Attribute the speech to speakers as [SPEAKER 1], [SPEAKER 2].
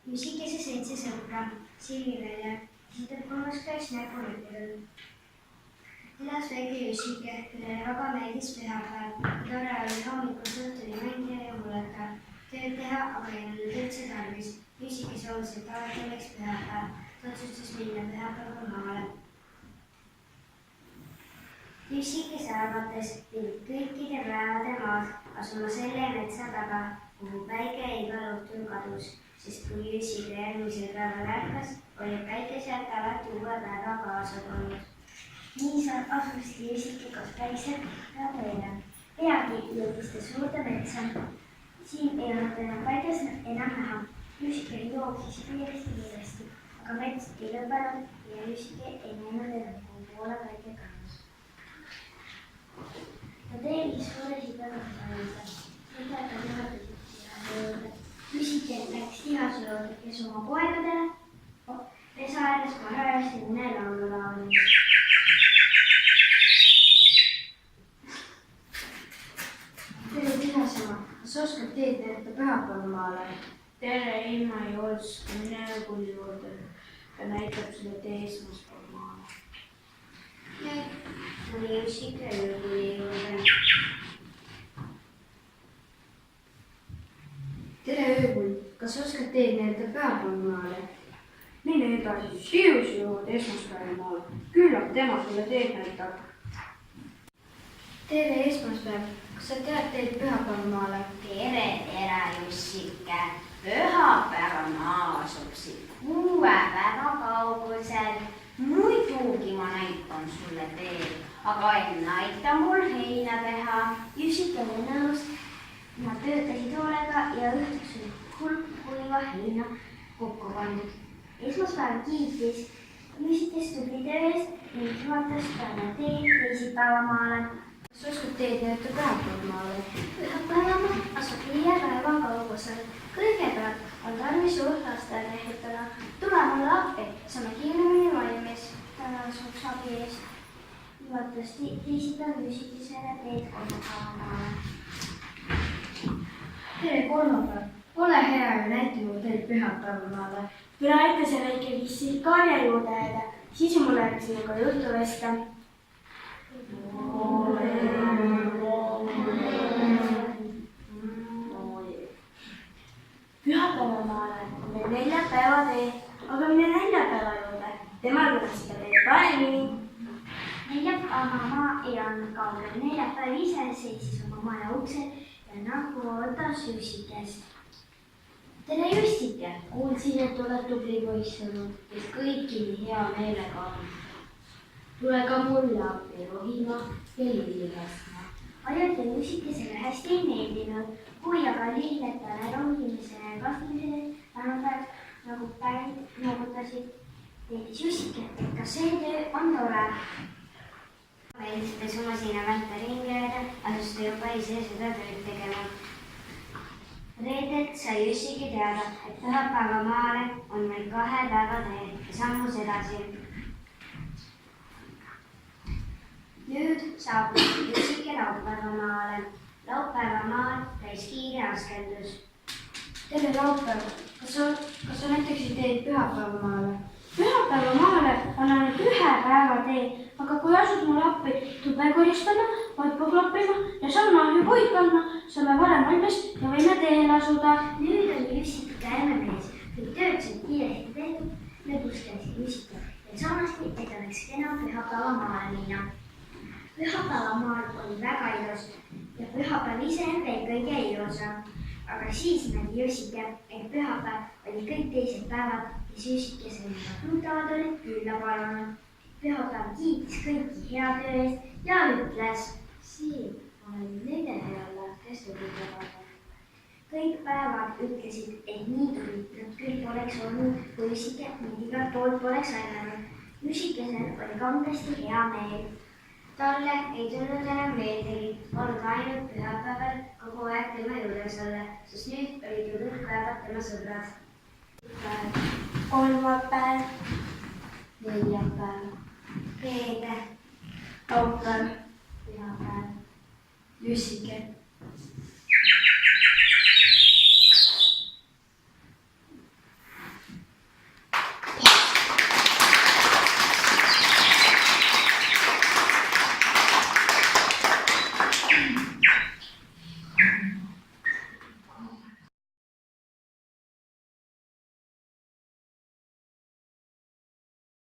[SPEAKER 1] Müsikese 7 sõpra, Sirvele esitab 3. klass näpunäitel. Elas väike Jüssike, kellele väga meeldis pühapäev. Tore oli hommikust õhtuni mängida ja mullata. Tööd teha, aga ei olnud üldse tarvis. Jüssike soovis, et alati oleks pühapäev. Ta otsustas minna pühapäeval maale. Jüssikese arvates pidid kõikide päevade maad asuma selle metsa taga, kuhu päike igal õhtul kadus, sest kui Jüssike järgmisel päeval ärkas, oli päike sealt alati uue päeva kaasa toonud. Nii asusti Jüssike koos päikselt ja teele. Peagi jõudis ta suurde metsa. Siin ei olnud enam päikest enam näha. Jüssike jooksis kiiresti, aga mets ei lõppenud ja Jüssike ei näinud enam, kuhu poole päike kadus. Ta teenis suure sigaga saada. Mida ta juurde. Jüssike läks tihase juurde, kes oma poegadele pesa ääres kohe hästi mõne laulu laulis. Tere tihasema, kas oskad teed näidata pühapäevamaale?
[SPEAKER 2] Tere, ei ma ei oska, mine öökooli juurde ja näitab sulle tee esmaspäevamaale.
[SPEAKER 1] Nüüd tuli Jüssike öökooli juurde.
[SPEAKER 3] Tere öökool, kas oskad teed näidata pühapäevamaale?
[SPEAKER 2] Mine edasi, Siusi juurde esmaspäevamaale, küllap tema sulle teed näitab.
[SPEAKER 3] Tere esmaspäev, kas sa tead teed pühapäevamaale?
[SPEAKER 4] Tere, Jüssike. Pühapäevamaa asub siit 6 päeva kaugusel. Muidugi ma näitan sulle teed, aga enne aita mul heina teha.
[SPEAKER 1] Jüssike oli nõus. Nad töötasid hoolega ja õhtuks oli hulk kuiva heina kokku pandud. Esmaspäev kiitis Jüssikest tubli töö eest ning juhatas talle teed teisipäevamaale.
[SPEAKER 3] Kas oskad teed näidata pühapäevamaale?
[SPEAKER 1] Pühapäevamaa asub 5 päeva kaugusel. Kõigepealt on tarvis uut lasteaeda ehitada. Tule mulle appi, saame kiiremini valmis. Tänan suks abi eest. Juhatas teisipäev Jüssikesele teed kolmapäevamaale.
[SPEAKER 3] Tere kolmapäev, ole hea ja näita mulle teed pühapäevamaale.
[SPEAKER 2] Tule aita see väike vissi karja juurde jääda, siis mul läheb sinuga juttu vesta. Pühapäevamaale on meil 4 päeva tee, aga mine neljapäeva juurde, temal kuidas seda teed paremini.
[SPEAKER 1] Neljapäevamaa ei olnud kaugel. Neljapäev ise seisis oma maja uksel ja nagu ootas Jüssikest. Tere Jüssike, kuulsin, et oled tubli poiss olnud, kes kõiki nii hea meelega on. Tule ka mulle appi rohima ja lilli laskma. Ajad ja Jüssikesele hästi ei meeldinud, kui aga lilletale rohimisele ja kasvamisele tänupäev nagu päid noogutasid, teedis Jüssike, et ka see töö on tore. Välistas oma sinna välta ringi jääda, asus ta juba ise seda tööd tegema. Reedelt sai Jüssike teada, et pühapäevamaale on meil 2 päeva tee ja sammus edasi. Nüüd saabus Jüssike laupäevamaale. Laupäevamaal käis kiire askendus.
[SPEAKER 3] Tere laupäev, kas sa näitaksid teed pühapäevamaale?
[SPEAKER 2] Pühapäevamaale on ainult 1 päeva tee, aga kui asud mulle appi tube koristama, vaipa klappima ja saunaahjupuid kandma, saame varem valmis ja võime teele asuda.
[SPEAKER 1] Nüüd oli Jüssike käemees, kõik tööd said kiiresti tehtud, lõpus käisid Jüssike veel saunasti, et oleks kena pühapäevamaale minna. Pühapäevamaal oli väga ilus ja pühapäev ise veel kõige ilusam. Aga siis nägi Jüssike, et pühapäev oli kõik teised päevad, kes Jüssikesele tuttavad olid külla palunud. Pühapäev kiitis kõiki hea töö eest ja ütles:
[SPEAKER 3] Siin olen nende heale, kes tuli tagada.
[SPEAKER 1] Kõik päevad ütlesid, et nii tubli nad küll poleks olnud, kui Jüssike neid igalt poolt poleks aidanud. Jüssikesel oli kangesti hea meel. Talle ei tulnud enam meeldigi, olnud ainult pühapäeval kogu aeg tema juures olla, sest nüüd olid ju kõik päevad tema sõbrad.
[SPEAKER 2] Kolmapäev,
[SPEAKER 3] Neljapäev,
[SPEAKER 1] reede,
[SPEAKER 2] laupäev,
[SPEAKER 3] pühapäev, Jüssike,